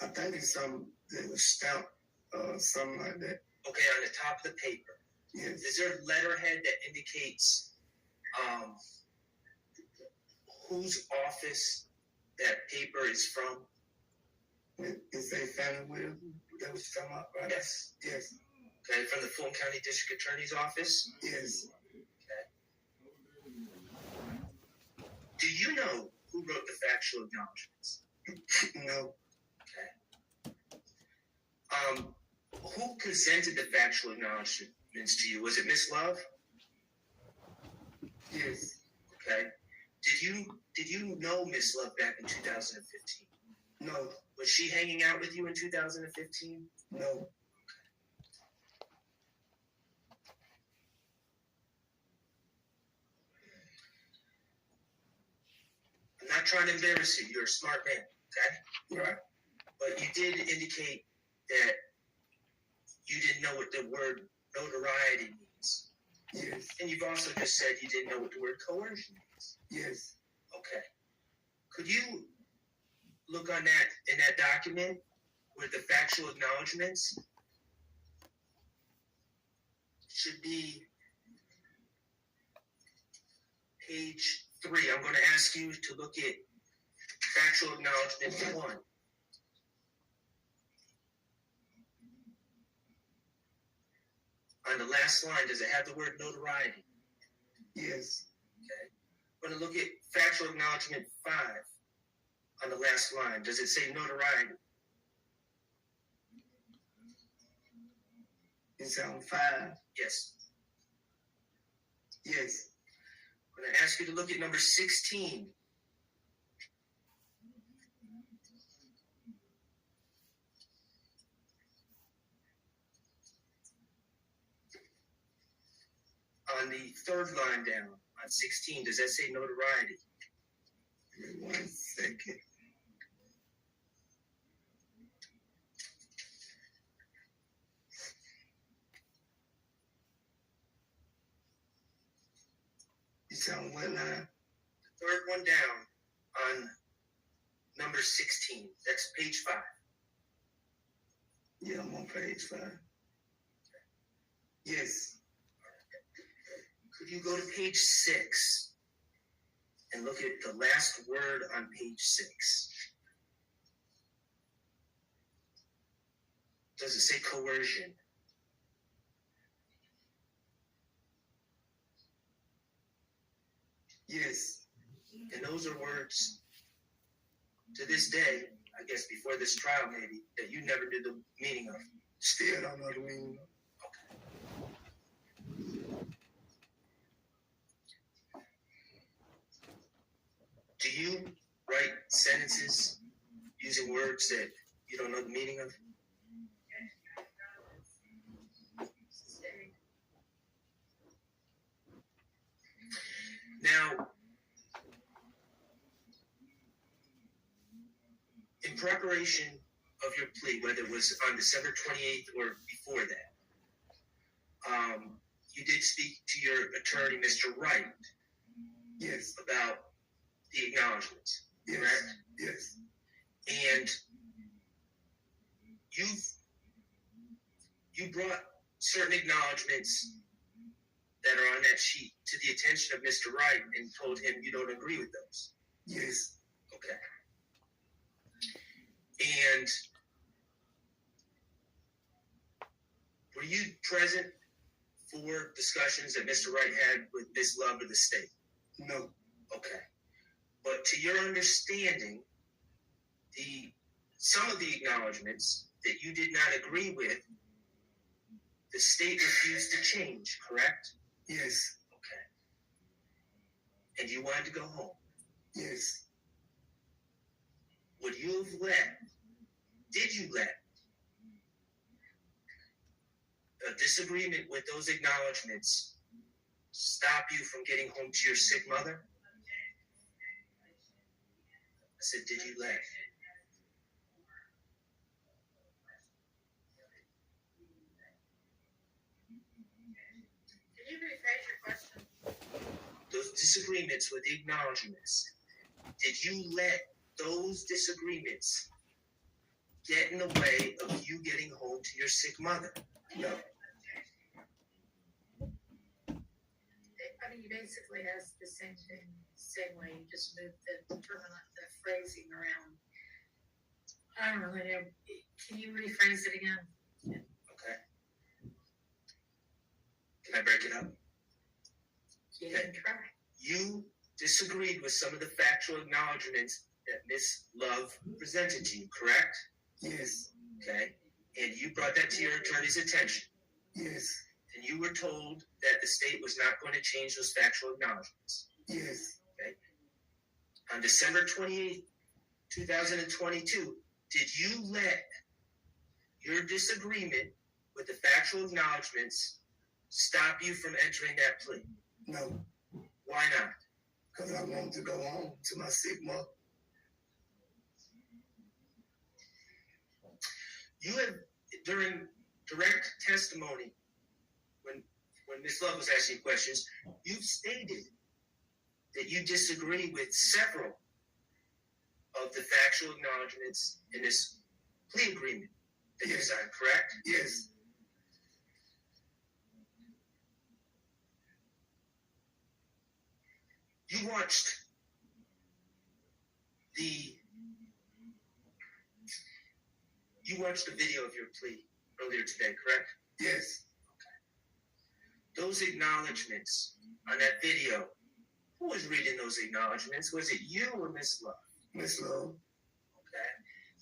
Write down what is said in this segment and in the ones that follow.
I think it's something that was stamped, something like that. Okay, on the top of the paper. Yes. Is there a letterhead that indicates whose office that paper is from? Is a family will that was come up, right? Yes. Yes. Okay, from the Fulton County District Attorney's Office? Yes. Okay. Do you know who wrote the factual acknowledgments? No. Okay. Who presented the factual acknowledgments to you? Was it Miss Love? Yes. Okay. Did you know Miss Love back in 2015? No. Was she hanging out with you in 2015? No. I'm not trying to embarrass you. You're a smart man, okay? Right. But you did indicate that you didn't know what the word notoriety means. Yes. And you've also just said you didn't know what the word coercion means. Yes. Okay. Could you look on that in that document with the factual acknowledgments? Should be page 3. I'm going to ask you to look at factual acknowledgement 1. On the last line, does it have the word notoriety? Yes. Okay. I'm going to look at factual acknowledgement 5. On the last line, does it say notoriety? It's on 5. Yes. Yes. I'm going to ask you to look at number 16. On the third line down, on 16, does that say notoriety? Give me 1 second. It's on what line? The third one down on number 16. That's page 5. Yeah, I'm on page 5. Yes. Could you go to page 6 and look at the last word on page 6? Does it say coercion? Yes. And those are words to this day, I guess before this trial maybe, that you never knew the meaning of. Still don't know the meaning. Do you write sentences using words that you don't know the meaning of? Now, in preparation of your plea, whether it was on December 28th or before that, you did speak to your attorney, Mr. Wright, Yes. about the acknowledgments, Yes. correct? Yes. And you brought certain acknowledgments that are on that sheet to the attention of Mr. Wright and told him you don't agree with those. Yes. Okay. And were you present for discussions that Mr. Wright had with Ms. Love of the state? No. Okay. But to your understanding, some of the acknowledgments that you did not agree with, the state refused to change, correct? Yes. Okay. And you wanted to go home. Yes. Did you let a disagreement with those acknowledgments stop you from getting home to your sick mother? I said, did you let? Can you rephrase your question? Those disagreements with the acknowledgments, did you let those disagreements get in the way of you getting home to your sick mother? No. I mean, you basically asked the same thing, same way, you just moved the phrasing around. I don't know, can you rephrase it again? Okay. Can I break it up? You can try. You disagreed with some of the factual acknowledgments that Miss Love presented to you, correct? Yes. Okay. And you brought that to your attorney's attention. Yes. And you were told that the state was not going to change those factual acknowledgments. Yes. Okay. On December 28th, 2022, did you let your disagreement with the factual acknowledgments stop you from entering that plea? No. Why not? Because I wanted to go home to my sick mother. You have, during direct testimony, when Ms. Love was asking questions, you've stated that you disagree with several of the factual acknowledgments in this plea agreement that you signed, correct? Yes. You watched the video of your plea earlier today, correct? Yes. Those acknowledgments on that video, who was reading those acknowledgments? Was it you or Miss Love? Miss Love. Okay.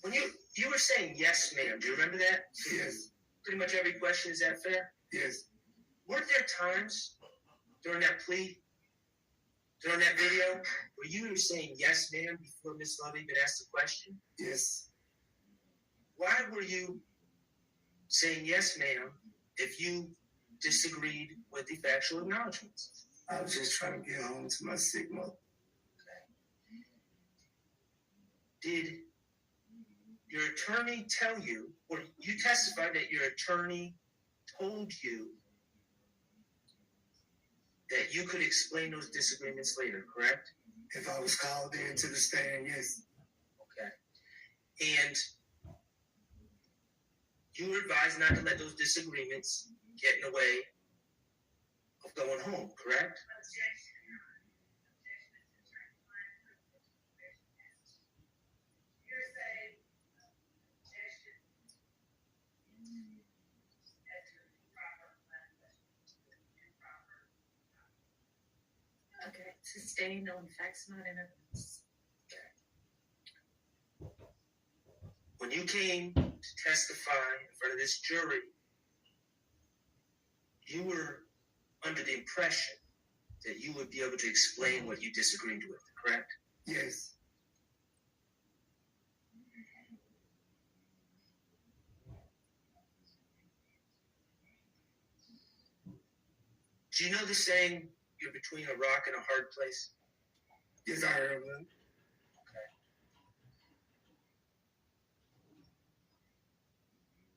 When you were saying yes, ma'am, do you remember that? Yes. Pretty much every question, is that fair? Yes. Weren't there times during that plea, during that video, where you were saying yes, ma'am, before Miss Love even asked the question? Yes. Why were you saying yes, ma'am, if you disagreed with the factual acknowledgments? I was just trying to get home to my sick mother. Did your attorney tell you, or you testified that your attorney told you that you could explain those disagreements later, correct? If I was called in to the stand, yes. Okay. And you were advised not to let those disagreements get in the way of going home, correct? Okay, sustained on facts not in evidence. When you came to testify in front of this jury, you were under the impression that you would be able to explain what you disagreed with, correct? Yes. Do you know the saying, you're between a rock and a hard place? Yes, I heard of them.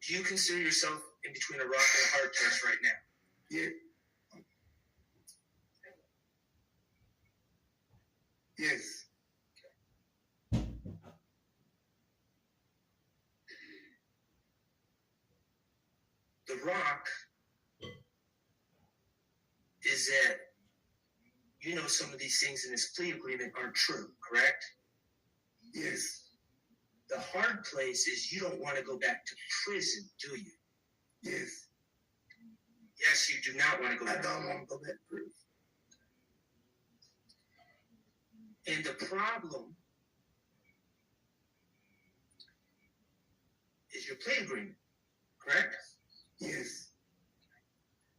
Do you consider yourself in between a rock and a hard place right now? Yeah. Yes. The rock is that you know some of these things in this plea agreement aren't true, correct? Yes. The hard place is you don't want to go back to prison, do you? Yes. Yes, you do not want to go I back. don't want to go back to prison. And the problem is your plea agreement, correct? Yes.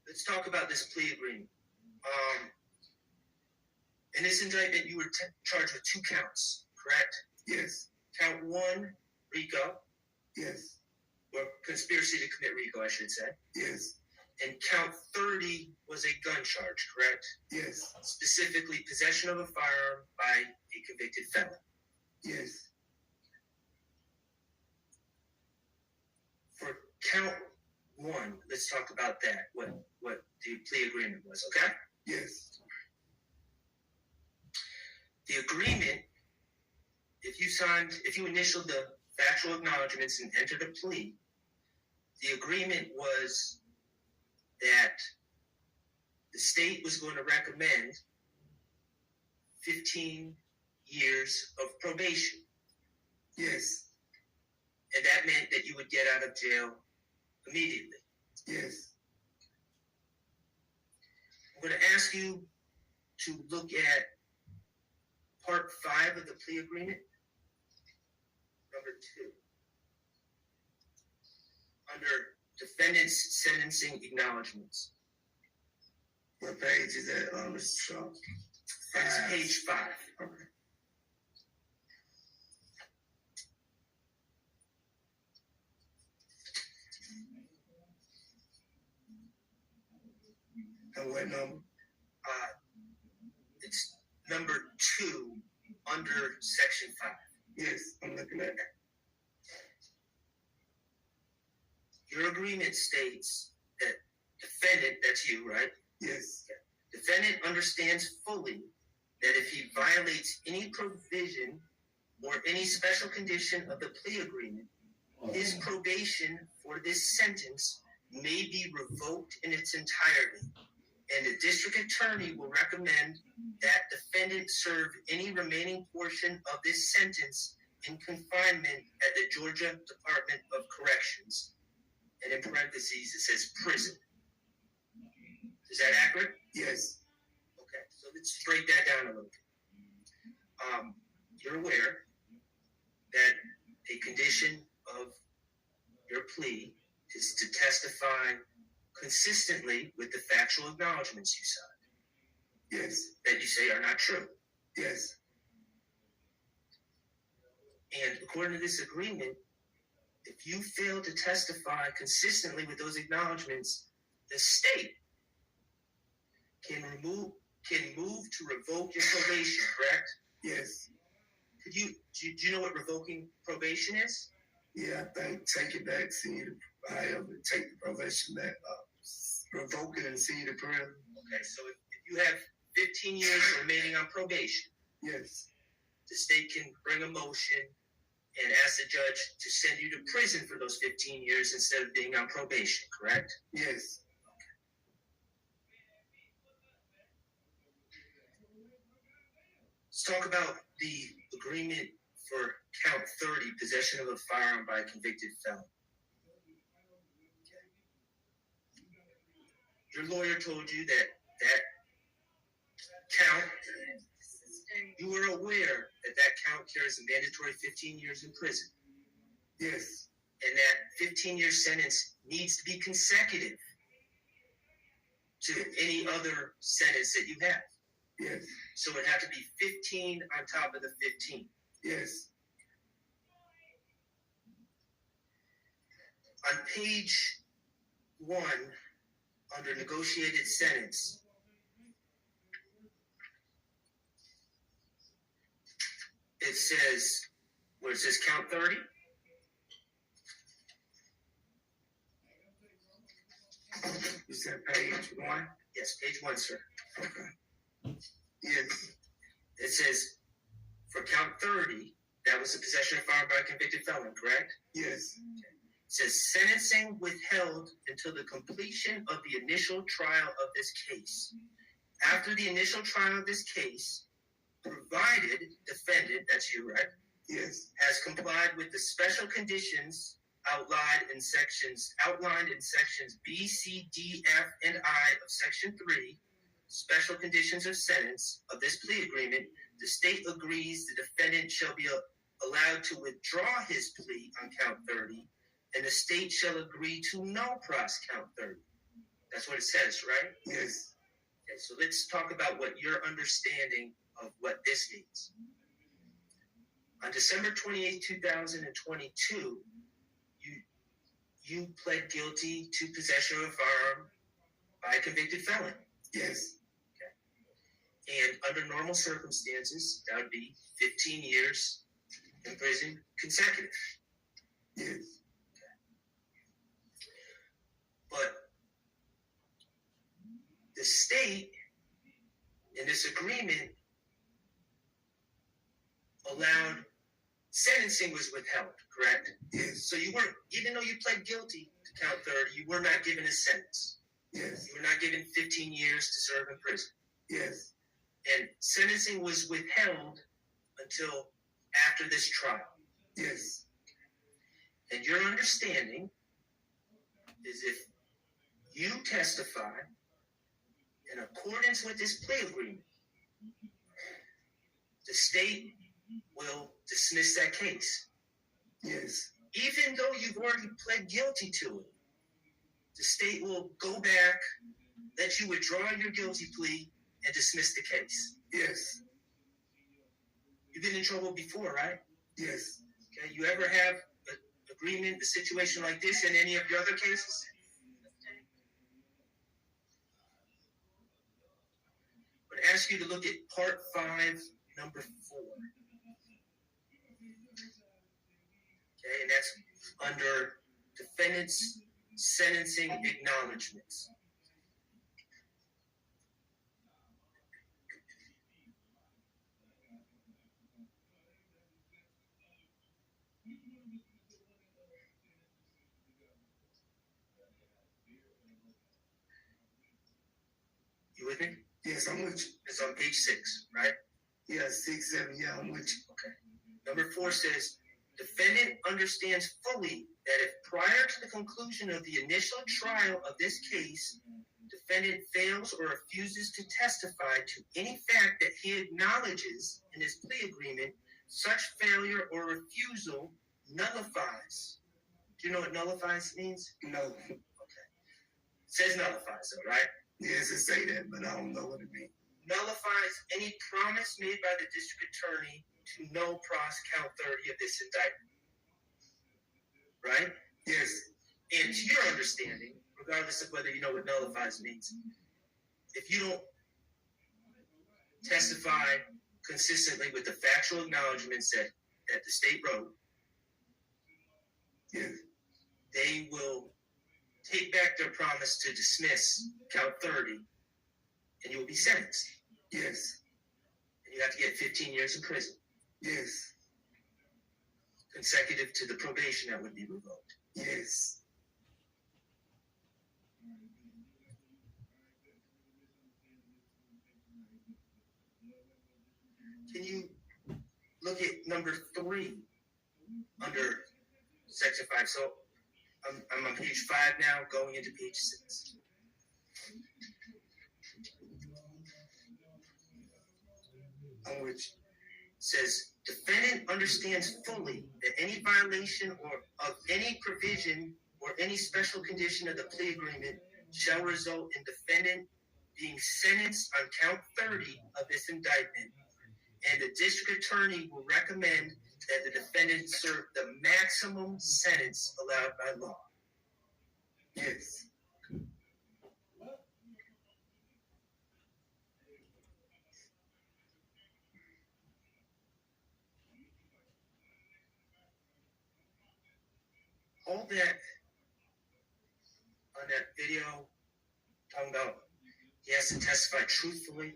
Let's talk about this plea agreement. In this indictment, you were charged with 2 counts, correct? Yes. Count 1, RICO, Yes. or conspiracy to commit RICO, I should say. Yes. And count 30 was a gun charge, correct? Yes. Specifically, possession of a firearm by a convicted felon. Yes. For count 1, let's talk about that, what the plea agreement was, okay? Yes. The agreement, if you initialed the factual acknowledgments and entered a plea, the agreement was that the state was going to recommend 15 years of probation. Yes. And that meant that you would get out of jail immediately. Yes. I'm going to ask you to look at Part 5 of the plea agreement, number 2. Under defendant's sentencing acknowledgments. What page is that, Mr. Shaw? That's page 5. Okay. And what number? It's number 2 under section 5. Yes, I'm looking at that. Your agreement states that defendant, that's you, right? Yes. Defendant understands fully that if he violates any provision or any special condition of the plea agreement, his probation for this sentence may be revoked in its entirety, and the district attorney will recommend that defendant serve any remaining portion of this sentence in confinement at the Georgia Department of Corrections. And in parentheses, it says prison. Is that accurate? Yes. Okay, so let's break that down a little bit. You're aware that a condition of your plea is to testify consistently with the factual acknowledgments you signed. Yes. That you say are not true. Yes. And according to this agreement, if you fail to testify consistently with those acknowledgments, the state can move to revoke your probation, correct? Yes. Do you know what revoking probation is? Yeah, I think take it back, take the probation back, revoke it and see the prayer. Okay, so if you have 15 years remaining on probation, yes, the state can bring a motion and ask the judge to send you to prison for those 15 years instead of being on probation, correct? Yes. Let's talk about the agreement for count 30, possession of a firearm by a convicted felon. Your lawyer told you that count, you were aware that count carries a mandatory 15 years in prison. Yes. And that 15-year sentence needs to be consecutive to any other sentence that you have. Yes. So it had to be 15 on top of the 15. Yes. On page 1, under negotiated sentence, it says, where it says count 30, you said page 1? yes, page 1, sir. Okay. Yes. It says, for count 30, that was the possession of firearm by a convicted felon, correct? Yes. It says, sentencing withheld until the completion of the initial trial of this case. After the initial trial of this case, provided defendant, that's you, right? Yes. Has complied with the special conditions outlined in sections B, C, D, F, and I of Section 3, special conditions of sentence of this plea agreement, the state agrees the defendant shall be allowed to withdraw his plea on count 30, and the state shall agree to no pros count 30. That's what it says, right? Yes. Okay, so let's talk about what your understanding of what this means. On December 28, 2022, you pled guilty to possession of a firearm by a convicted felon. Yes. Okay. And under normal circumstances, that would be 15 years in prison consecutive. Yes. But the state, in this agreement, allowed sentencing was withheld, correct? Yes. So you weren't, even though you pled guilty to count 30, you were not given a sentence. Yes. You were not given 15 years to serve in prison. Yes. And sentencing was withheld until after this trial. Yes. And your understanding is if you testify in accordance with this plea agreement, the state will dismiss that case. Yes. Even though you've already pled guilty to it, the state will go back, let you withdraw your guilty plea, and dismiss the case. Yes. You've been in trouble before, right? Yes. Okay. You ever have an agreement, a situation like this in any of your other cases? I'm going to ask you to look at Part 5, Number 4. Okay, and that's under defendant's sentencing acknowledgments. You with me? Yes, I'm with you. It's on page 6, right? Yeah, 6, 7, yeah, I'm with you. Okay. Number 4 says, defendant understands fully that if prior to the conclusion of the initial trial of this case, defendant fails or refuses to testify to any fact that he acknowledges in his plea agreement, such failure or refusal nullifies. Do you know what nullifies means? No. Okay. It says nullifies, though, right? Yes, it say that, but I don't know what it means. Nullifies any promise made by the district attorney to no pros count 30 of this indictment. Right? Yes. And to your understanding, regardless of whether you know what nullifies means, if you don't testify consistently with the factual acknowledgments that the state wrote, Yes. they will take back their promise to dismiss count 30, and you will be sentenced. Yes. And you have to get 15 years in prison, Yes. consecutive to the probation that would be revoked. Yes. Can you look at number 3 under section 5? So I'm on page 5 now, going into page 6. I'm with you. It says, defendant understands fully that any violation of any provision or any special condition of the plea agreement shall result in defendant being sentenced on count 30 of this indictment, and the district attorney will recommend that the defendant serve the maximum sentence allowed by law. Yes. All that on that video talking about he has to testify truthfully.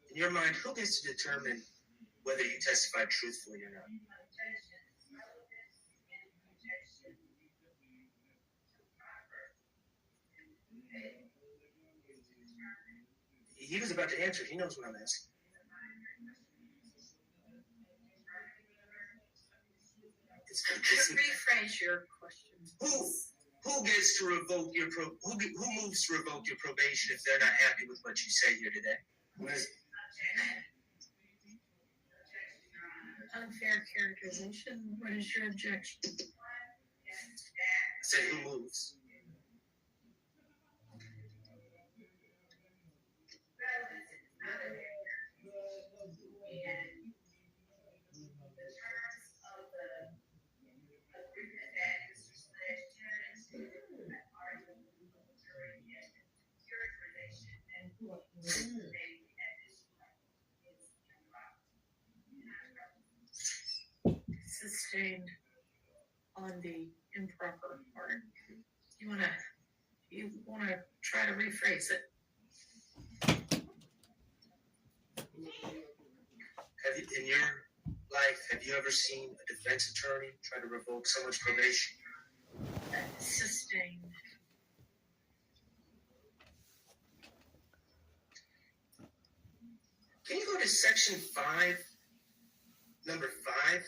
In your mind, who gets to determine whether you testified truthfully or not? He was about to answer. He knows what I'm asking. Just rephrase your question. Who gets to revoke your who moves to revoke your probation if they're not happy with what you say here today? Unfair characterization. What is your objection? I said who moves. Sustained on the improper part. You wanna try to rephrase it. Have you, in your life, have you ever seen a defense attorney try to revoke someone's probation? Sustained. Can you go to section 5, number 5?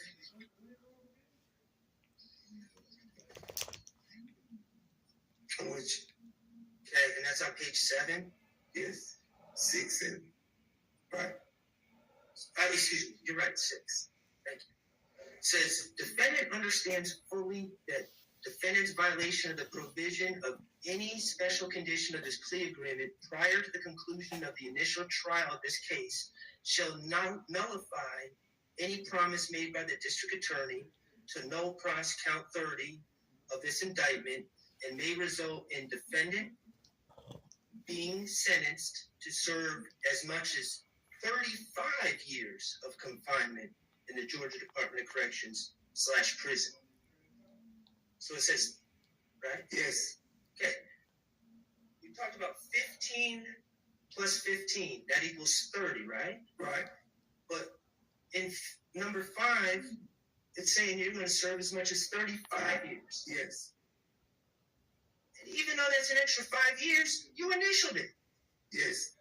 Which, Okay, and that's on page 7. yes, 6 and right. Excuse me, you're right, 6. Thank you. It says, defendant understands fully that defendant's violation of the provision of any special condition of this plea agreement prior to the conclusion of the initial trial of this case shall nullify any promise made by the district attorney to null pros count 30 of this indictment and may result in defendant being sentenced to serve as much as 35 years of confinement in the Georgia Department of Corrections / prison. So it says, right? Yes, Okay. We talked about 15 plus 15. That equals 30, right? right. But in number 5, it's saying you're going to serve as much as 35 years. Yes, And even though that's an extra 5 years, you initialed it. yes.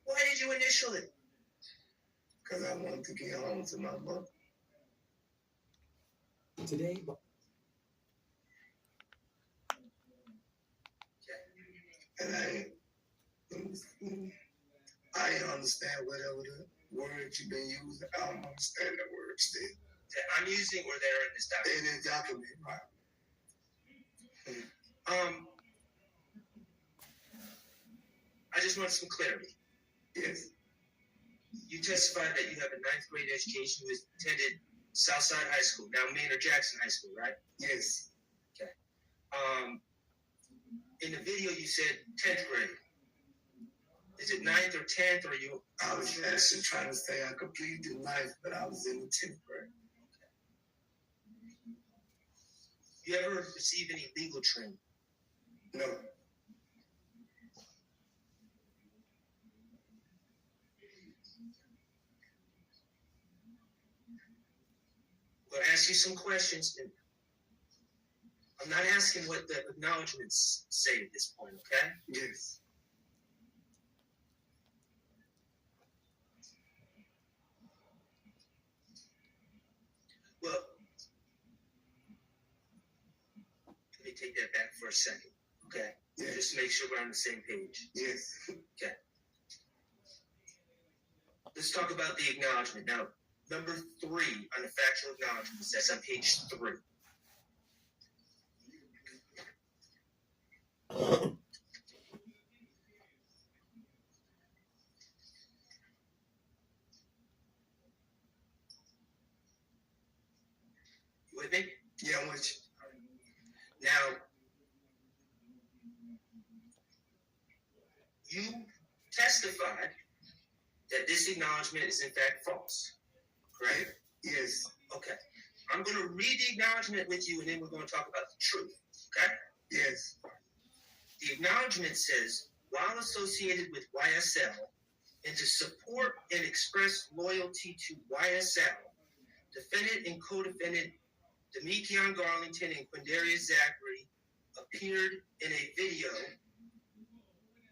Why did you initial it? Because I wanted to get home to my mother. Today, And I ain't understand whatever the word you've been using. I don't understand that word still. That I'm using or they're in this document. In the document, right? I just want some clarity. Yes, You testified that you have a 9th grade education, you attended Southside High School, now Maynard Jackson High School, right? yes, In the video you said 10th grade. Is it 9th or 10th or you? I was actually trying to say I completed life, but I was in the 10th grade. You ever receive any legal training? No, I'm going to ask you some questions. And I'm not asking what the acknowledgments say at this point, okay? yes, Well, let me take that back for a second, okay? yes, Just to make sure we're on the same page. yes, Let's talk about the acknowledgement. Now, number 3 on the factual acknowledgments, that's on page 3. You with me? yeah, which, Now, you testified that this acknowledgement is in fact false, correct? yes, Okay. I'm going to read the acknowledgement with you and then we're going to talk about the truth, okay? yes, The acknowledgement says, while associated with YSL and to support and express loyalty to YSL, defendant and co-defendant Demekion Garlington and Quindarius Zachary appeared in a video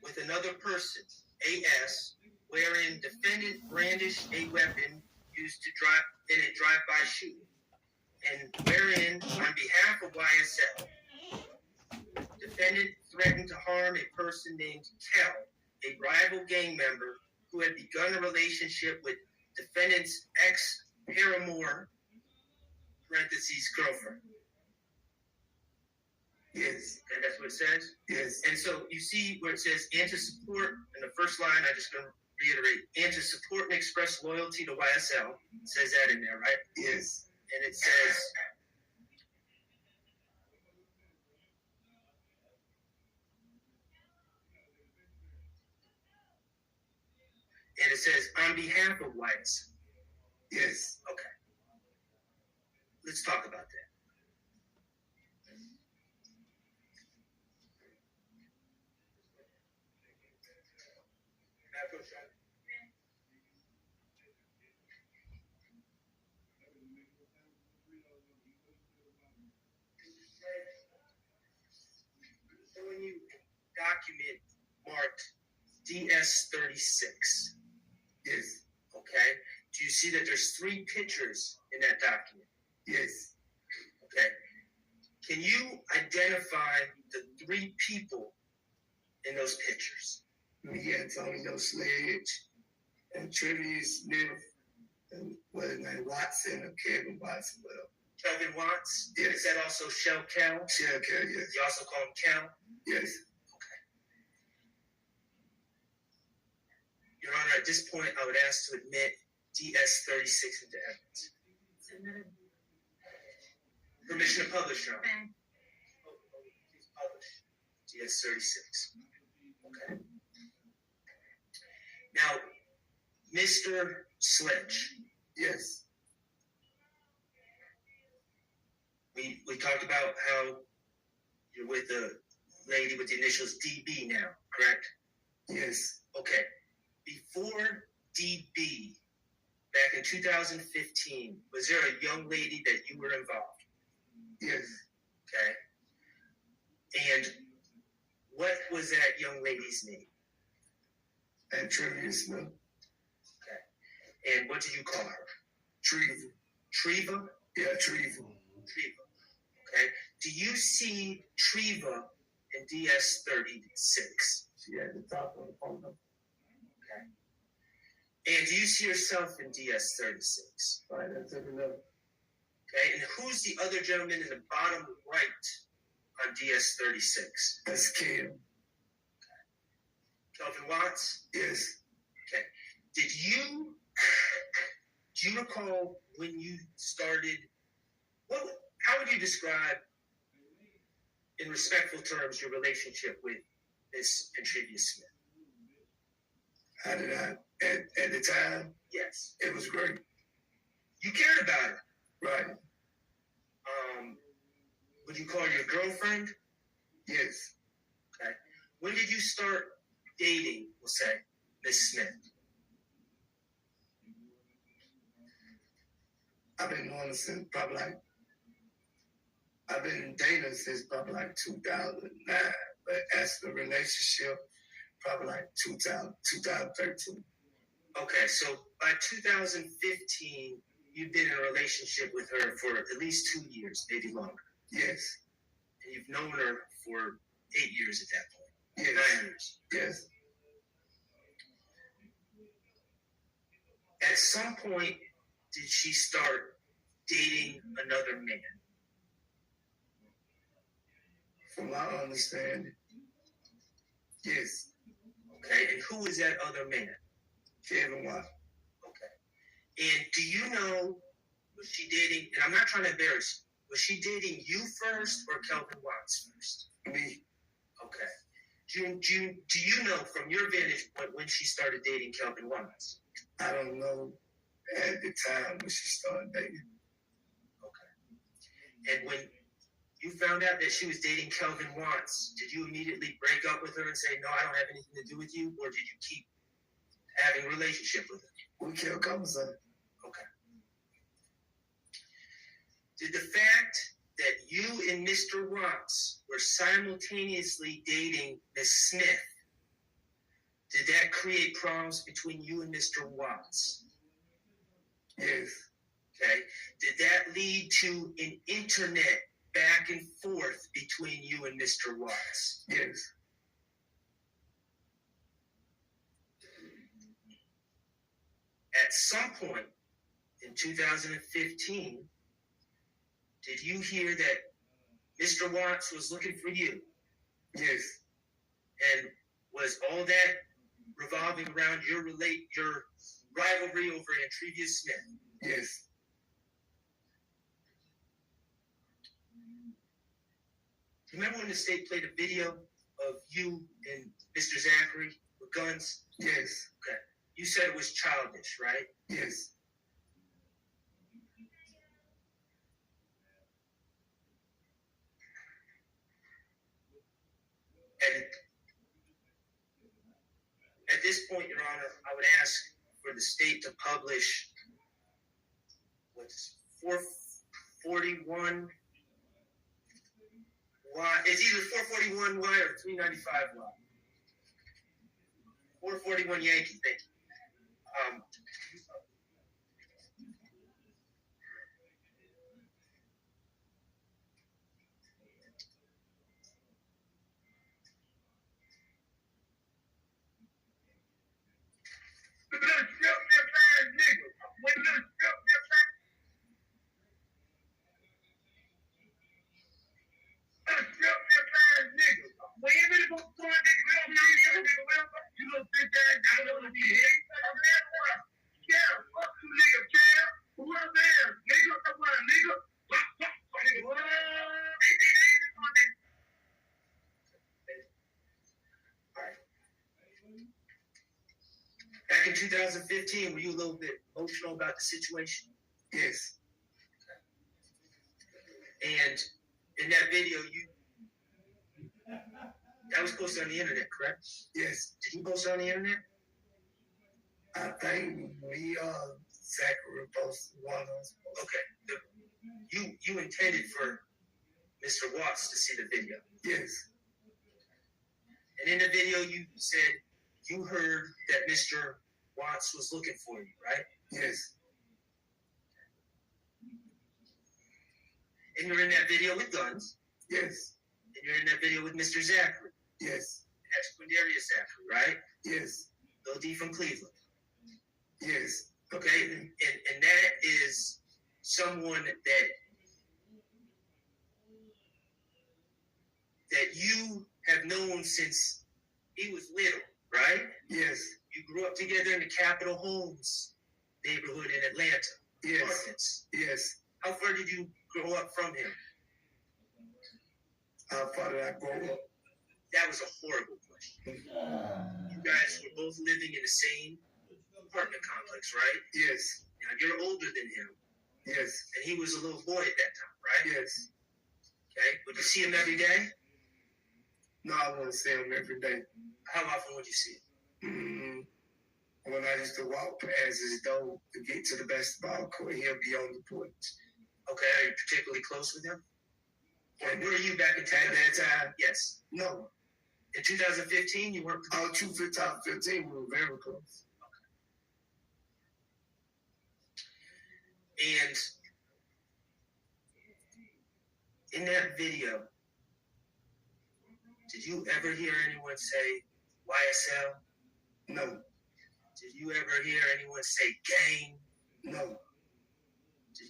with another person, AS, wherein defendant brandished a weapon used to drive in a drive-by shooting, and wherein, on behalf of YSL, defendant threatened to harm a person named Kel, a rival gang member who had begun a relationship with defendant's ex-paramour, parentheses, girlfriend. yes, Okay, that's what it says. yes, And so you see where it says, and to support, in the first line, I'm just going to reiterate, and to support and express loyalty to YSL. It says that in there, right? yes, And it says, on behalf of YSL. yes. Okay. Let's talk about that. document marked DS-36. Yes. Okay. Do you see that there's 3 pictures in that document? Yes. Okay. Can you identify the 3 people in those pictures? Me, Antonio Sledge, and Trivia Smith, and what is his name, Watson or Kevin Watson, whatever. Kelvin Watts? Yes. Is that also Shell Cal? Shell Cal, yes. You also call him Cal? Yes. Your Honor, at this point, I would ask to admit DS-36 into evidence. Submitted. Permission to publish, Your Honor. Okay. Please publish DS-36. Okay. Now, Mr. Sledge, Yes. we talked about how you're with the lady with the initials DB now, correct? Yes. Okay. Before DB, back in 2015, was there a young lady that you were involved? Yes. Okay. And what was that young lady's name? And Trivia Smith. Okay. And what did you call her? Treva. Treva? Yeah, Treva. Treva. Okay. Do you see Treva in DS-36? She had the top of the phone number. And do you see yourself in DS-36? Right, that's it enough. Okay. And who's the other gentleman in the bottom right on DS-36? That's Cam. Kelvin Watts? Yes. Okay. Do you recall when you started, how would you describe, in respectful terms, your relationship with Miss Trivia Smith? How did I, at the time, Yes. it was great. You cared about her. Right. Would you call her your girlfriend? Yes. Okay. When did you start dating, we'll say, Miss Smith? I've been knowing her since probably I've been dating since probably 2009, but as the relationship, probably 2013. Okay, so by 2015, you've been in a relationship with her for at least 2 years, maybe longer. Yes. And you've known her for 8 years at that point. Yes. 9 years. Yes. At some point, did she start dating another man? From my understanding, yes. Okay, and who is that other man? Kevin Watson. Okay. And do you know, was she dating, and I'm not trying to embarrass you, was she dating you first or Kelvin Watts first? Me. Okay. Do you know from your vantage point when she started dating Kelvin Watts? I don't know at the time when she started dating. Okay. And when you found out that she was dating Kelvin Watts, did you immediately break up with her and say, no, I don't have anything to do with you? Or did you keep having a relationship with her? We kept conversating. Okay. Did the fact that you and Mr. Watts were simultaneously dating Miss Smith, did that create problems between you and Mr. Watts? Yes. Okay. Did that lead to an internet back and forth between you and Mr. Watts? Yes. At some point in 2015, did you hear that Mr. Watts was looking for you? Yes. And was all that revolving around your rivalry over Antrevia Smith? Yes. Remember when the state played a video of you and Mr. Zachary with guns? Yes. Okay. You said it was childish, right? Yes. And at this point, Your Honor, I would ask for the state to publish what's 441Y. It's either 441Y or 395Y. 441 Yankee, thank you. Back in 2015, were you a little bit emotional about the situation? Yes. And in that video, that was posted on the internet, correct? Yes. Did you post it on the internet? I think we Zachary posted one of us. Okay. You intended for Mr. Watts to see the video. Yes. And in the video, you said you heard that Mr. Watts was looking for you, right? Yes. And you're in that video with guns. Yes. And you're in that video with Mr. Zachary. Yes. And that's Quindarius Zachary, right? Yes. Lil D from Cleveland. Yes. Okay? And that is someone that you have known since he was little, right? Yes. You grew up together in the Capitol Homes neighborhood in Atlanta. Yes. Apartments. Yes. How far did you grow up from him? How far did I grow up? That was a horrible question. You guys were both living in the same apartment complex, right? Yes. Now you're older than him, Yes. and he was a little boy at that time, right? Yes. Okay. Would you see him every day? No, I want to see him every day. How often would you see him? When I used to walk past his door to get to the basketball court, he'll be on the porch. Okay. Are you particularly close with him? Or were you back in At that time? Yes. No. In 2015, you weren't. 2015, we were very close. And in that video, did you ever hear anyone say YSL? No. Did you ever hear anyone say gang? No. Did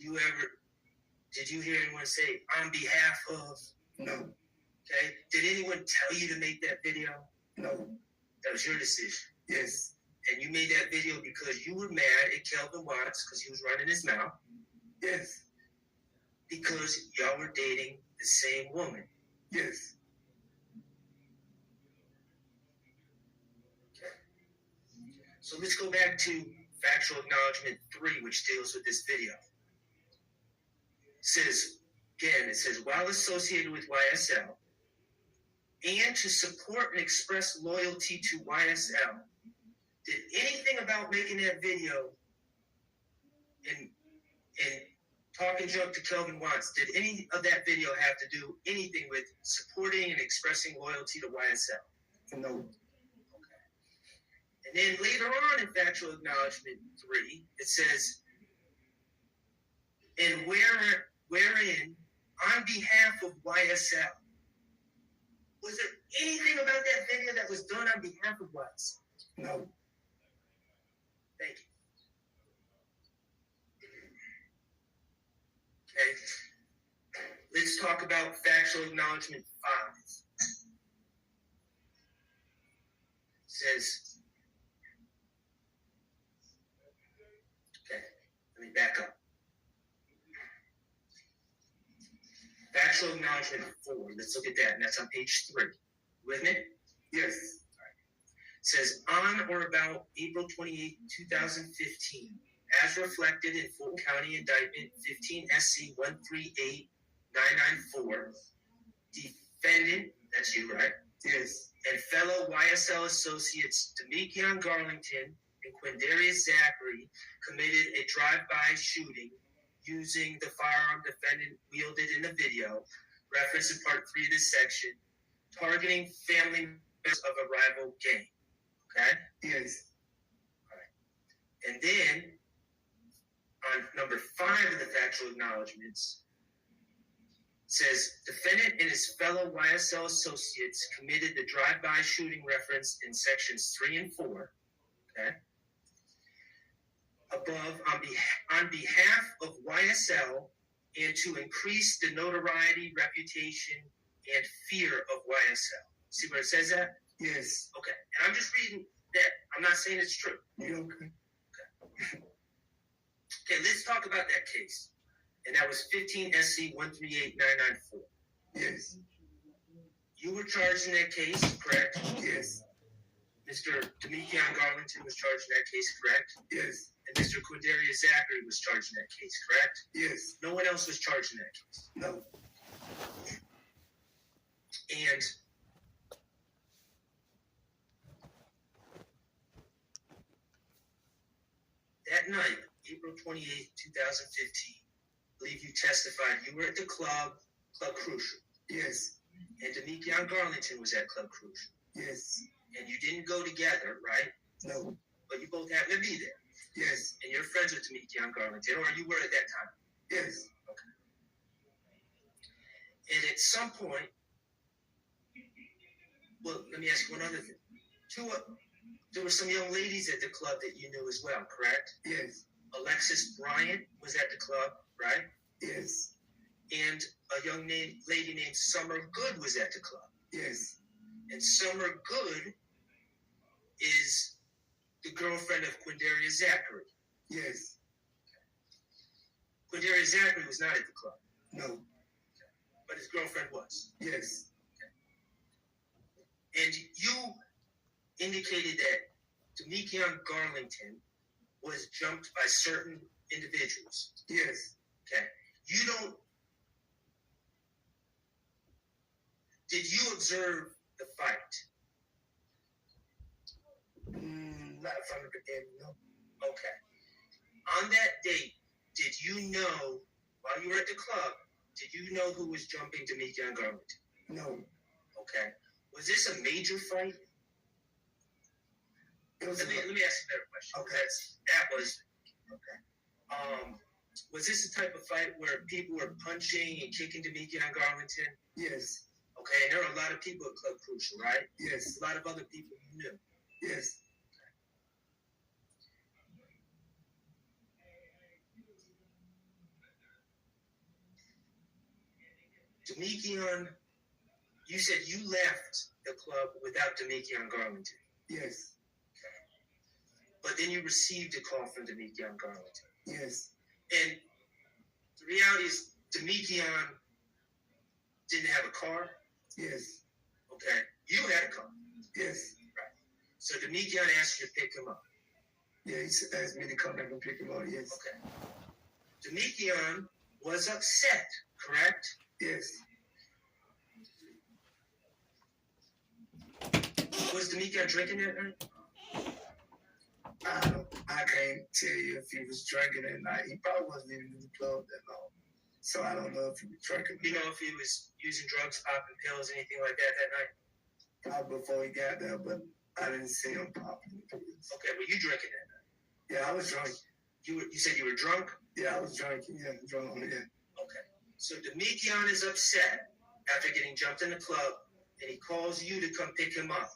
you hear anyone say on behalf of? No. Okay. Did anyone tell you to make that video? No. That was your decision. Yes. And you made that video because you were mad at Kelvin Watts because he was running his mouth. Yes. Because y'all were dating the same woman. Yes. So let's go back to factual acknowledgement 3, which deals with this video. It says, while associated with YSL, and to support and express loyalty to YSL, did anything about making that video and talking junk to Kelvin Watts, did any of that video have to do anything with supporting and expressing loyalty to YSL? No. And then later on in factual acknowledgement 3, it says, and wherein, on behalf of YSL, was there anything about that video that was done on behalf of YSL? No. Thank you. Okay. Let's talk about factual acknowledgement 5. It says, okay, let me back up. Factual acknowledgement 4. Let's look at that, and that's on page 3. With me? Yes. It says, on or about April 28, 2015, as reflected in Fulton County Indictment 15 SC 138994, defendant, that's you, right? Yes. And fellow YSL associates Demekion Garlington and Quindarius Zachary committed a drive-by shooting using the firearm defendant wielded in the video, referenced in part 3 of this section, targeting family members of a rival gang. Okay? Yes. And then, on number 5 of the factual acknowledgments, says, defendant and his fellow YSL associates committed the drive-by shooting referenced in sections 3 and 4, okay? Above, on behalf of YSL and to increase the notoriety, reputation, and fear of YSL. See where it says that? Yes. Okay. And I'm just reading that. I'm not saying it's true. You okay? Okay, let's talk about that case. And that was 15 SC 138994. Yes. You were charged in that case, correct? Yes. Mr. Demekion Garlington was charged in that case, correct? Yes. And Mr. Quindarius Zachary was charged in that case, correct? Yes. No one else was charged in that case. No. And that night, April 28th, 2015, I believe you testified you were at the Club Crucial. Yes. And Demekion Garlington was at Club Crucial. Yes. And you didn't go together, right? No. But you both happened to be there. Yes. And you're friends with Demekion Garlington, or you were at that time? Yes. Okay. And at some point, well, let me ask you one other thing. There were some young ladies at the club that you knew as well, correct? Yes. Alexis Bryant was at the club, right? Yes. And a young lady named Summer Good was at the club. Yes. And Summer Good is the girlfriend of Quindarius Zachary. Yes. Quindarius Zachary was not at the club. No. But his girlfriend was. Yes. And you indicated that Demekion Garlington was jumped by certain individuals. Yes. Okay. Did you observe the fight? Not from the beginning, no. Okay. On that date, did you know, while you were at the club, did you know who was jumping Demekion Garlington? No. Okay. Was this a major fight? It was Let me ask you a better question. Okay. That was okay. Was this the type of fight where people were punching and kicking Demekion Garlington? Yes. Okay, and there were a lot of people at Club Crucial, right? Yes. A lot of other people you knew. Yes. Demekion, you said you left the club without Demekion Garlington. Yes. But then you received a call from Demekion Garlington. Yes. And the reality is Demekion didn't have a car. Yes. Okay. You had a car. Yes. Right. So Demekion asked you to pick him up. Yeah, he asked me to come back and pick him up, yes. Okay. Demekion was upset, correct? Yes. Was Demekion drinking that night? I can't tell you if he was drinking that night. He probably wasn't even in the club that long. So I don't know if he was drinking. You know if he was using drugs, popping pills, anything like that night? Probably before he got there, but I didn't see him popping pills. Okay, were you drinking that night? Yeah, I was drunk. You said you were drunk? Yeah, I was drinking. Yeah, drunk on it. Okay. So Demekion is upset after getting jumped in the club, and he calls you to come pick him up.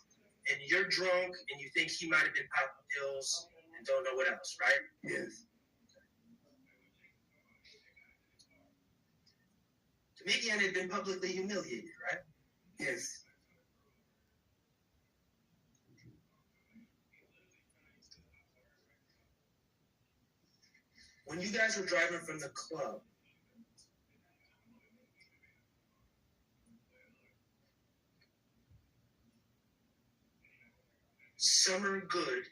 And you're drunk, and you think he might have been popping pills and don't know what else, right? Yes. Demekion had been publicly humiliated, right? Yes. When you guys were driving from the club, Summer Good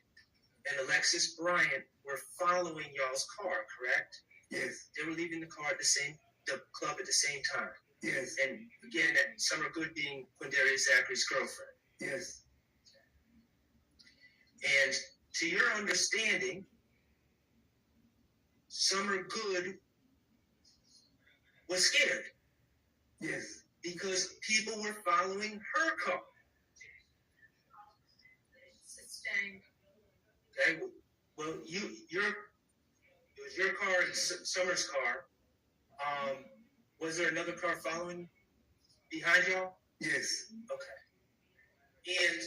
and Alexis Bryant were following y'all's car, correct? Yes. They were leaving the club at the same time. Yes. And again, that Summer Good being Quindarius Zachary's girlfriend. Yes. And to your understanding, Summer Good was scared. Yes. Because people were following her car. Sustained. Okay. Well, it was your car and Summer's car. Was there another car following behind y'all? Yes. Okay. And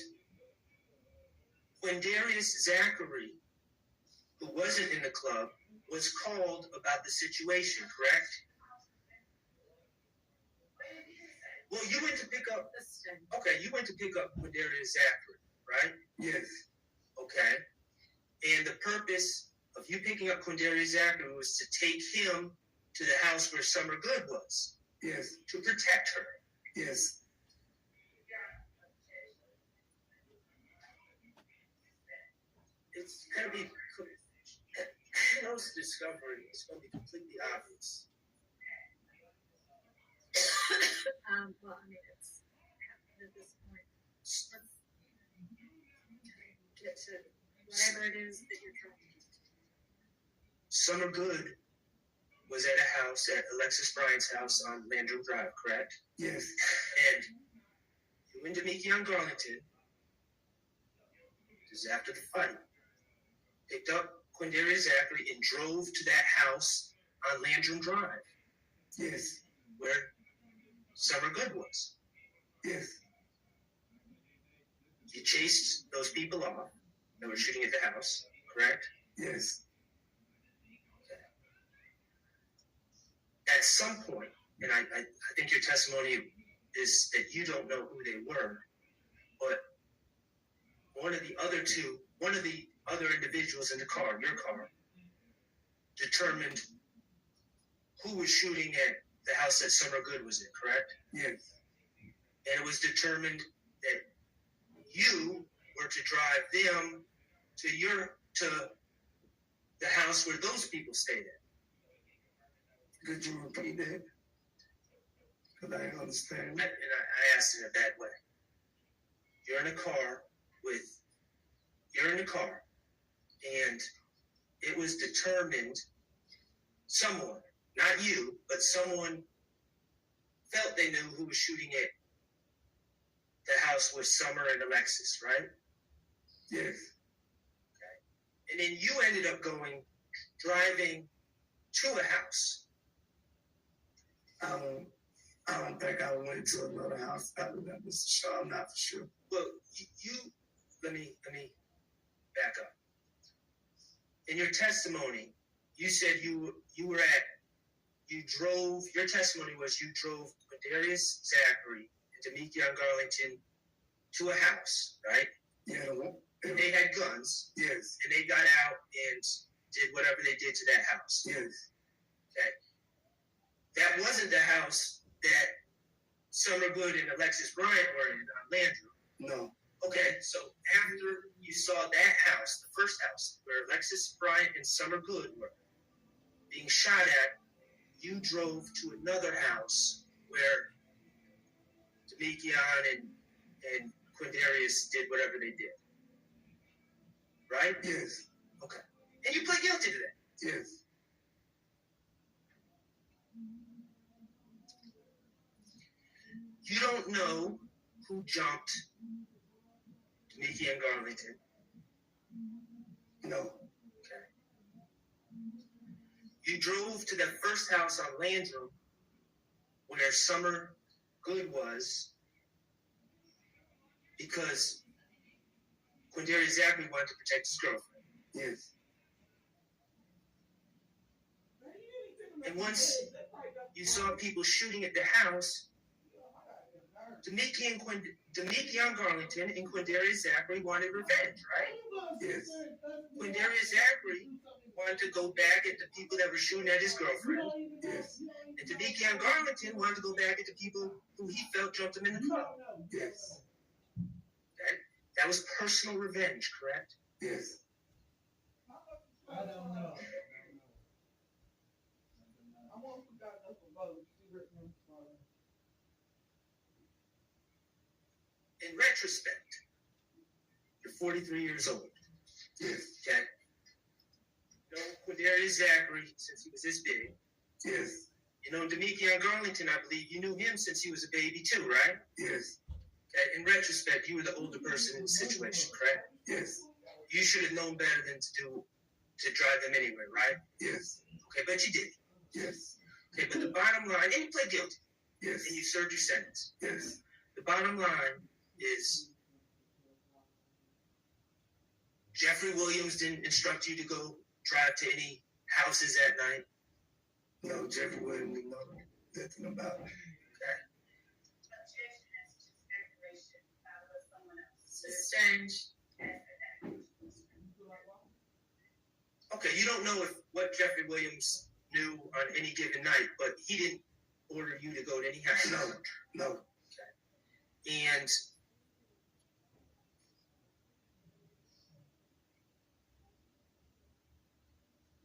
when Darius Zachary, who wasn't in the club, was called about the situation, correct? Well, you went to pick up. Okay, you went to pick up Darius Zachary, right? Yes. Okay. And the purpose of you picking up Quindarius Zachary was to take him to the house where Summer Good was. Yes. To protect her. Yes. It's going to be, discovery is going to be completely obvious. Well, I mean, it's happened at this point. Let's get to whatever it is that you're trying to do. Summer Good was at a house, at Alexis Bryant's house on Landrum Drive, correct? Yes. And you went to meet young Garlington. This is after the fight. Picked up Quindarius Zachary and drove to that house on Landrum Drive. Yes. Where Summer Good was. Yes. You chased those people off that were shooting at the house, correct? Yes. At some point, and I think your testimony is that you don't know who they were, but one of the other individuals in the car, your car, determined who was shooting at the house that Summer Good was in, correct? Yes. And it was determined that you were to drive them to the house where those people stayed at. Could you repeat that? Because I didn't understand. And I asked in a bad way. You're in a car, and it was determined, someone, not you, but someone felt they knew who was shooting at the house with Summer and Alexis, right? Yes. Okay. And then you ended up driving to a house. I don't think I went to another house after that, Mr. Shaw. I'm not for sure. Well, let me back up. In your testimony, you said your testimony was you drove Quindarius Zachary and Demekion Garlington to a house, right? Yeah. And they had guns. Yes. And they got out and did whatever they did to that house. Yes. Okay. That wasn't the house that Summer Good and Alexis Bryant were in on Landrum. No. Okay, so after you saw that house, the first house, where Alexis Bryant and Summer Good were being shot at, you drove to another house where Demekion and Quindarius did whatever they did. Right? Yes. Okay. And you pled guilty to that? Yes. You don't know who jumped Demekion Garlington? No. Okay. You drove to the first house on Landrum where Summer Good was because Quindarius Zachary wanted to protect his girlfriend. Yes. And once you saw people shooting at the house, Demekion Garlington and Quindarius Zachary wanted revenge, right? Yes. Quindarius Zachary wanted to go back at the people that were shooting at his girlfriend. Yes. And Demekion Garlington wanted to go back at the people who he felt jumped him in the car. Yes. Okay? That was personal revenge, correct? Yes. I don't know. I want to forget that for both. In retrospect, you're 43 years old. Yes. Okay? You know Quindarius Zachary since he was this big. Yes. You know Demekion Garlington, I believe you knew him since he was a baby too, right? Yes. Okay? In retrospect, you were the older person in the situation, correct? Yes. you should have known better than to drive them anywhere, right? Yes. Okay, but you did. Yes. Okay, but the bottom line, and you pled guilty, Yes. and you served your sentence. Yes. The bottom line is Jeffrey Williams didn't instruct you to go drive to any houses at night. No, Jeffrey Williams didn't know nothing about it. Sustained. Okay, you don't know what Jeffrey Williams knew on any given night, but he didn't order you to go to any house. No. And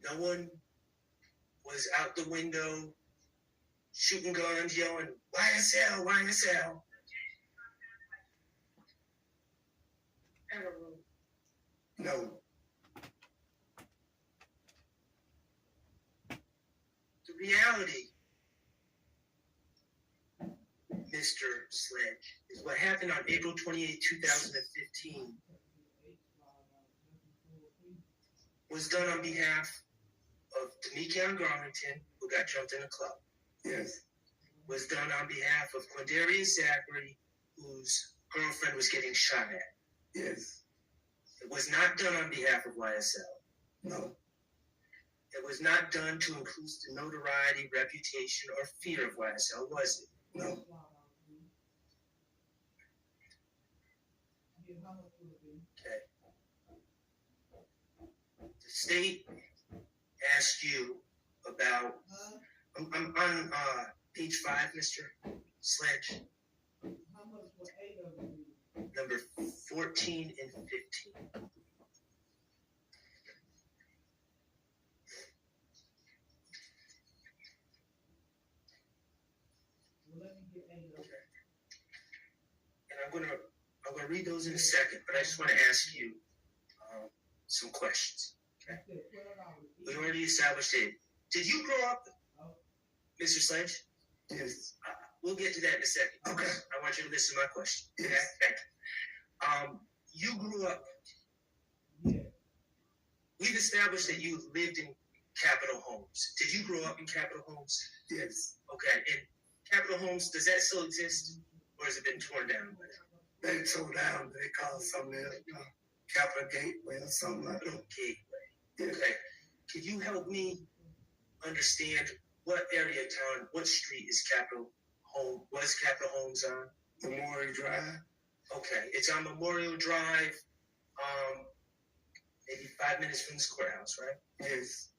no one was out the window shooting guns, yelling, YSL, YSL. No. The reality, Mr. Sledge, is what happened on April 28, 2015 was done on behalf of Demikion Garlington, who got jumped in a club. Yes. Was done on behalf of Quindarius Zachary, whose girlfriend was getting shot at. Yes. It was not done on behalf of YSL. No. It was not done to increase the notoriety, reputation, or fear of YSL, was it? No. Okay. The state asked you about. I'm on page 5, Mr. Sledge. Number 14 and 15. And I'm gonna read those in a second, but I just want to ask you some questions. Okay. We already established it. Did you grow up, Mr. Sledge? Yes. We'll get to that in a second. Okay. I want you to listen to my question. Yes. Okay. You grew up. We've established that you lived in Capitol Homes. Did you grow up in Capitol Homes? Yes. Okay. And Capitol Homes, does that still exist, or has it been torn down? They tore down. They call something else, Capitol Gateway or something like that. Gateway. Yes. Okay. Could you help me understand what area of town, what street is Capitol Home? Was Capitol Homes on? Memorial Drive. Okay, it's on Memorial Drive. Maybe 5 minutes from this courthouse, right? Yes.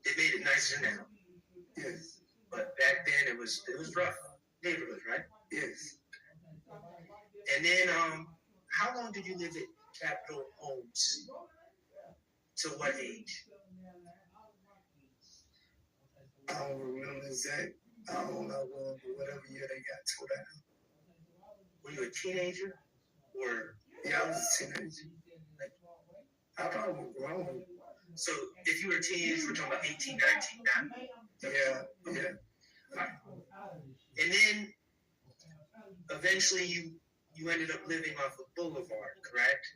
They made it nicer now, Yes. but back then it was rough neighborhood, right? Yes. And then, how long did you live at Capitol Homes? To what age? I don't remember exact. I don't know whatever year they got tore down. Were you a teenager, or Yeah, I was a teenager. I probably was grown. so? If you were a teenager, we're talking about 18, 19, not. Yeah. And then, eventually, you ended up living off of Boulevard, correct?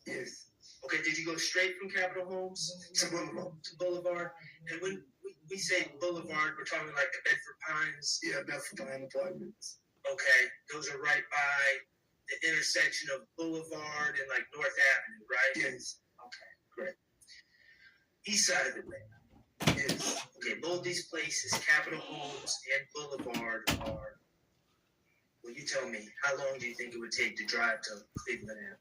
Yes. Okay, did you go straight from Capitol Homes To Boulevard. to Boulevard? And when we say Boulevard, we're talking like the Bedford Pines. Yeah, that's for my appointments. Okay, those are right by the intersection of Boulevard and like North Avenue, right? Yes. Okay, great. East side of Atlanta. Yes. Okay, both these places, Capitol Homes and Boulevard, are. Well, you tell me, how long do you think it would take to drive to Cleveland Avenue?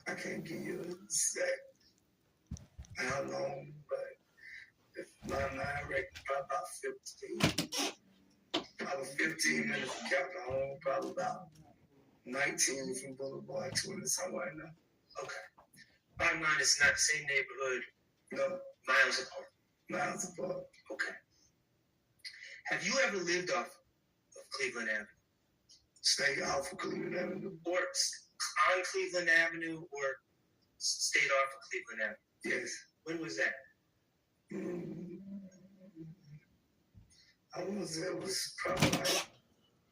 I can't give you an exact how long, but if my mind record, probably about 15. Probably 15 minutes from Capitol Home, probably about 19 from Boulevard, 20 somewhere in there. Okay. Bottom line, it's not the same neighborhood, No, miles apart. miles apart. Okay. Have you ever lived off of Cleveland Avenue? Stay off of Cleveland Avenue. Or on Cleveland Avenue, or stayed off of Cleveland Avenue? Yes. When was that? It was probably like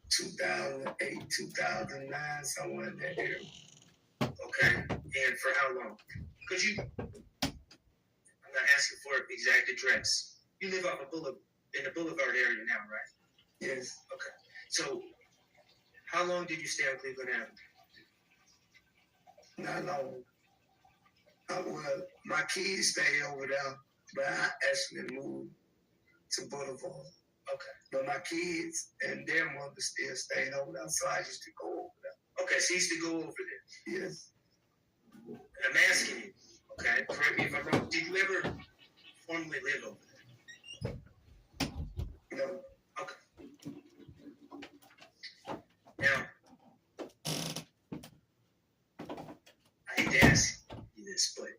2008, 2009, somewhere in that area. Okay. And for how long? Could you, I'm not asking for an exact address. You live off in the Boulevard area now, right? Yes. Okay. So, how long did you stay on Cleveland Avenue? Not long. Well, my kids stay over there, but I actually moved to Boulevard. Okay. But my kids and their mother still staying over there, so I used to go over there. Okay, so you used to go over there. Yes. And I'm asking you, okay, correct me if I'm wrong, did you ever formerly live over there? No. Okay. Now, I hate to ask you this, but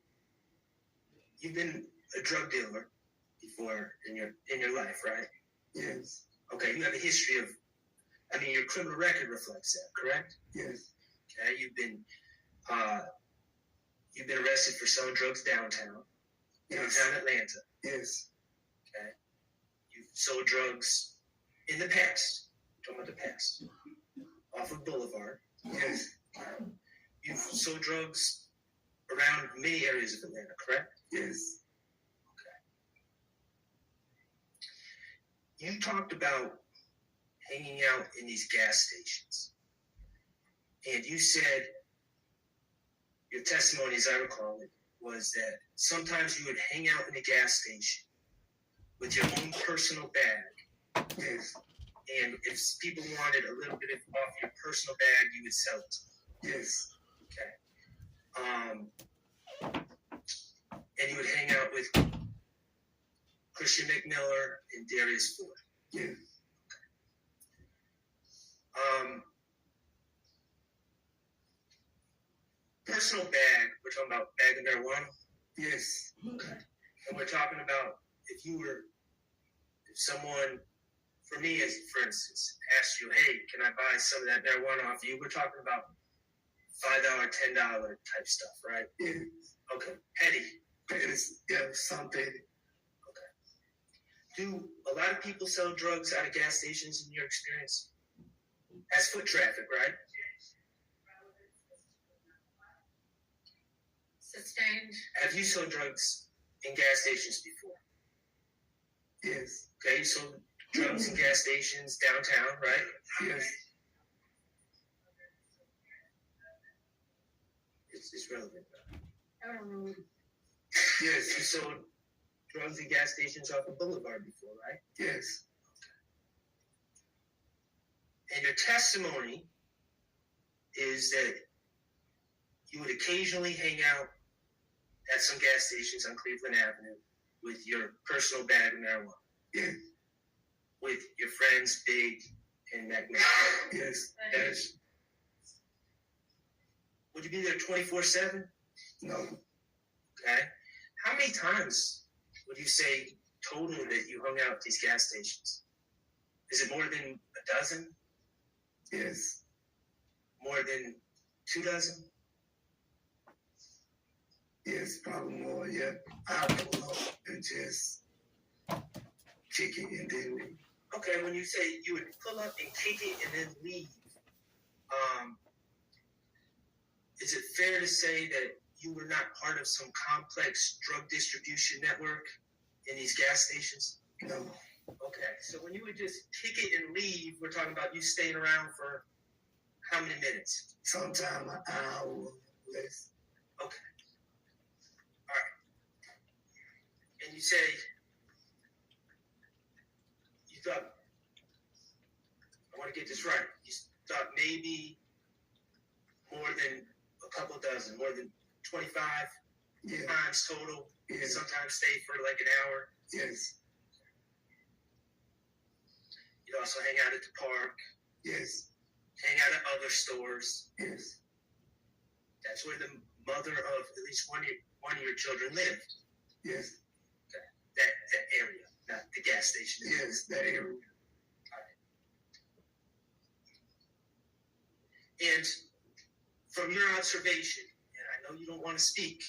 you've been a drug dealer before in your life, right? Yes. Okay, you have a history of, your criminal record reflects that, correct? Yes. Okay, you've been arrested for selling drugs downtown Atlanta. Yes. Okay, you've sold drugs in the past. I'm talking about the past, off of Boulevard. Yes. You've sold drugs around many areas of Atlanta, correct? Yes. You talked about hanging out in these gas stations. And you said, your testimony, as I recall it, was that sometimes you would hang out in a gas station with your own personal bag. Yes. And if people wanted a little bit off your personal bag, you would sell it to them. Yes. Okay. And you would hang out with Christian McMiller and Darius Ford. Yes. Personal bag, we're talking about bag of marijuana? Yes. Okay. And we're talking about if someone, for me, for instance, asked you, hey, can I buy some of that marijuana off you? We're talking about $5, $10 type stuff, right? Yes. Okay. Petty. Something. Okay. Do a lot of people sell drugs out of gas stations in your experience? As foot traffic, right? Sustained. Have you sold drugs in gas stations before? Yes. Okay, you sold drugs in gas stations downtown, right? Yes. It's relevant. I don't know. Yes, you sold drugs in gas stations off of Boulevard before, right? Yes. And your testimony is that you would occasionally hang out at some gas stations on Cleveland Avenue with your personal bag of marijuana. Yeah. With your friends Big and McMahon. Yes. Yes. Would you be there 24/7? No. Okay. How many times would you say total that you hung out at these gas stations? Is it more than a dozen? Yes. More than 2 dozen? Yes, probably more. Yeah. I pull up and just kick it and then leave. Okay, when you say you would pull up and kick it and then leave, is it fair to say that you were not part of some complex drug distribution network in these gas stations? No. Okay, so when you would just kick it and leave, we're talking about you staying around for how many minutes? Sometime an hour less. Okay. All right. And you say you thought, I want to get this right, you thought maybe more than a couple dozen, more than 25 times total. Yeah. Sometimes stay for like an hour. Yes. You'd also hang out at the park. Yes. Hang out at other stores. Yes. That's where the mother of at least one of your children lived. Yes. Okay. That area, not the gas station. Yes, that area. And from your observation, and I know you don't want to speak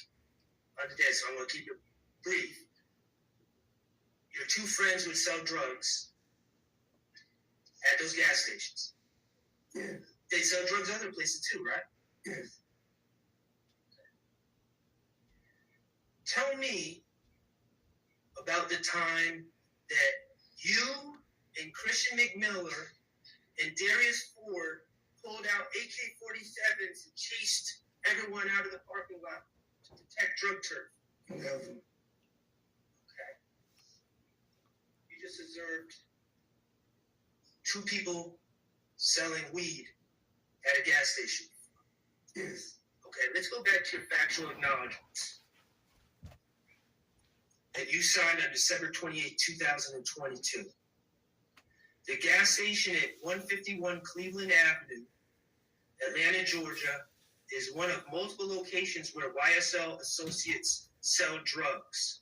on the day, so I'm going to keep it brief. Your two friends would sell drugs at those gas stations. Yes. They sell drugs other places too, right? Yes. Tell me about the time that you and Christian McMiller and Darius Ford pulled out AK-47s and chased everyone out of the parking lot to detect drug turf. Never. Okay. You just observed 2 people selling weed at a gas station. Yes. Okay, let's go back to your factual acknowledgments that you signed on December 28, 2022. The gas station at 151 Cleveland Avenue, Atlanta, Georgia, is one of multiple locations where YSL associates sell drugs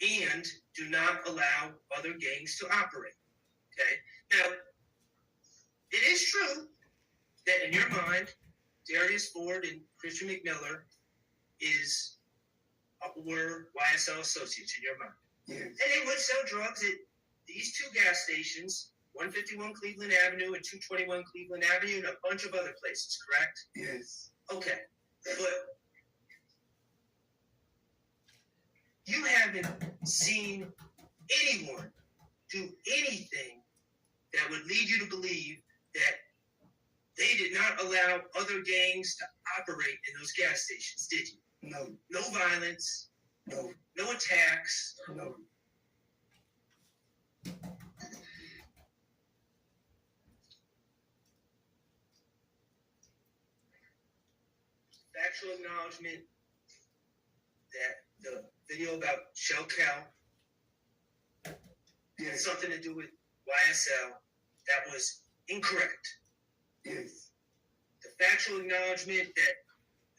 and do not allow other gangs to operate. Okay? Now, it is true that in your mind, Darius Ford and Christian McMiller were YSL associates in your mind. Yes. And they would sell drugs at these 2 gas stations, 151 Cleveland Avenue and 221 Cleveland Avenue, and a bunch of other places, correct? Yes. Okay. But you haven't seen anyone do anything that would lead you to believe that they did not allow other gangs to operate in those gas stations, did you? No. No violence, No. no attacks. No. Factual acknowledgement that the video about Shell Cal had Yes. something to do with YSL, that was incorrect. Yes. The factual acknowledgement that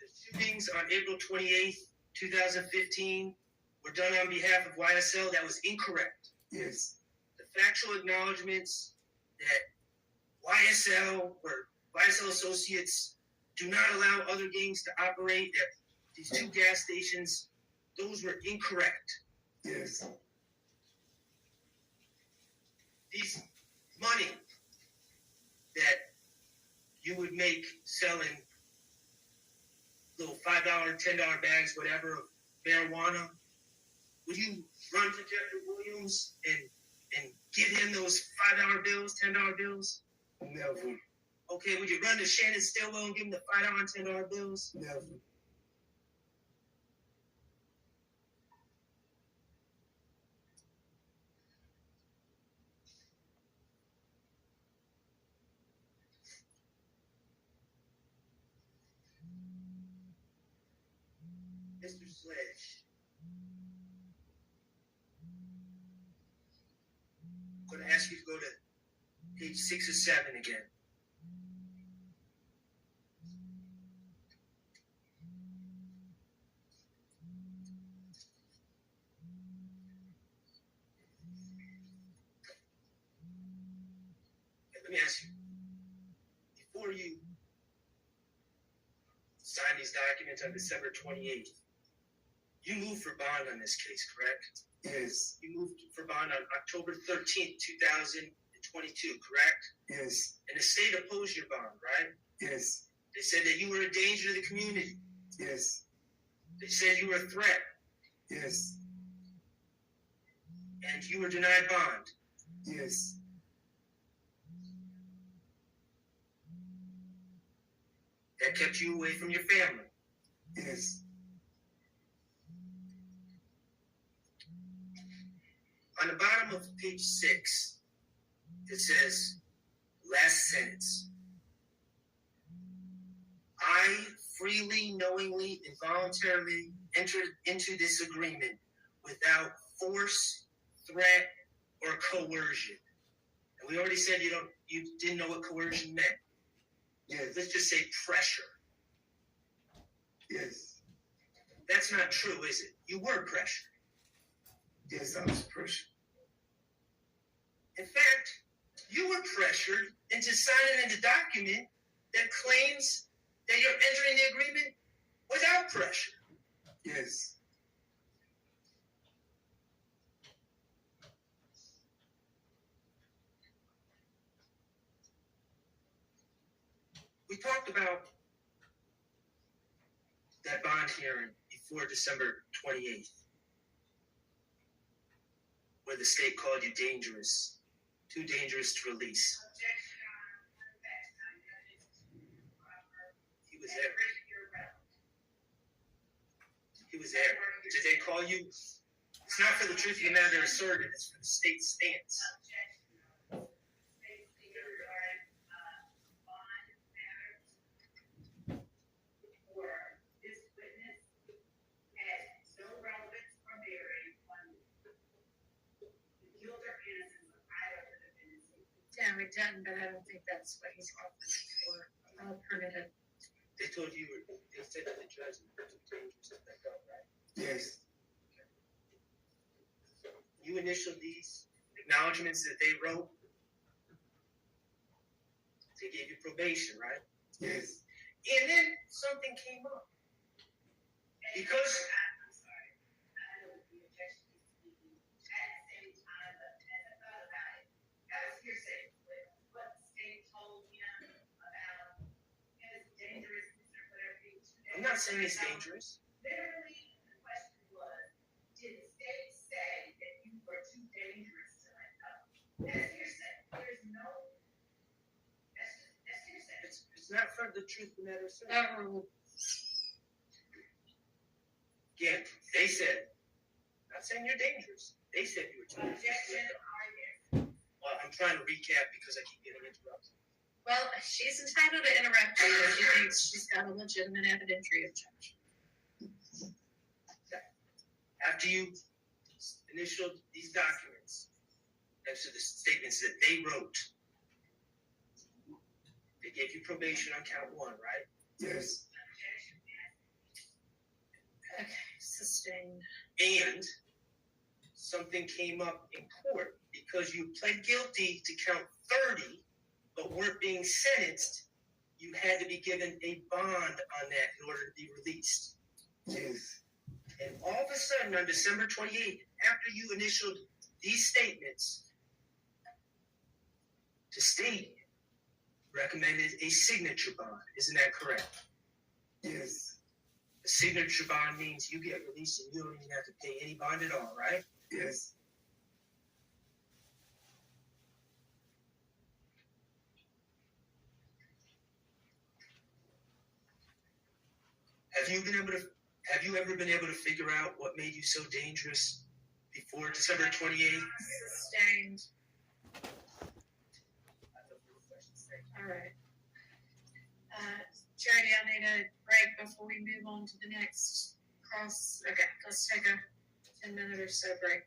the shootings on April 28th, 2015 were done on behalf of YSL, that was incorrect. Yes. The factual acknowledgements that YSL or YSL associates do not allow other gangs to operate at these 2 gas stations, those were incorrect. Yes. These money that you would make selling little $5, $10 bags, whatever, of marijuana, would you run to Jeffrey Williams and give him those $5 bills, $10 bills? Never. Okay, would you run to Shannon Stillwell and give him the $5 and $10 bills? Never. Mr. Sledge, I'm going to ask you to go to page 6 or 7 again. Let me ask you, before you signed these documents on December 28th, you moved for bond on this case, correct? Yes. You moved for bond on October 13th, 2022, correct? Yes. And the state opposed your bond, right? Yes. They said that you were a danger to the community. Yes. They said you were a threat, Yes. and you were denied bond. Yes. That kept you away from your family. Yes. On the bottom of page 6, it says, last sentence. I freely, knowingly, and voluntarily entered into this agreement without force, threat, or coercion. And we already said you didn't know what coercion meant. Yes. Let's just say pressure. Yes. That's not true, is it? You were pressured. Yes, I was pressured. In fact, you were pressured into signing a document that claims that you're entering the agreement without pressure. Yes. We talked about that bond hearing before December 28th, where the state called you dangerous, too dangerous to release. He was there. He was there. Did they call you? It's not for the truth of the matter asserted, it's for the state's stance. Yeah, we didn't, but I don't think that's what he's offering for. I'll print it. They told you, they said to the judge, you're too dangerous to let go, right? Yes. You initialed these acknowledgments that they wrote. They gave you probation, right? Yes. And then something came up. Because I'm not saying it's dangerous. Literally, the question was, did the state say that you were too dangerous to let go? That's hearsay. There's no, that's hearsay. It's not for the truth of the matter asserted. Again, they said, not saying you're dangerous. They said you were too dangerous to let go. Well, I'm trying to recap because I keep getting interrupted. Well, she's entitled to interrupt you if she thinks she's got a legitimate evidentiary objection. After you initialed these documents, next to the statements that they wrote, they gave you probation on count 1, right? Yes. Okay, sustained. And something came up in court because you pled guilty to count 30, but weren't being sentenced. You had to be given a bond on that in order to be released. Yes. And all of a sudden, on December 28th, after you initialed these statements, the state recommended a signature bond. Isn't that correct? Yes. A signature bond means you get released and you don't even have to pay any bond at all, right? Yes. Have you ever been able to figure out what made you so dangerous before December 28th? Sustained. All right. Charity, I need a break before we move on to the next cross. Okay, let's take a 10-minute or so break.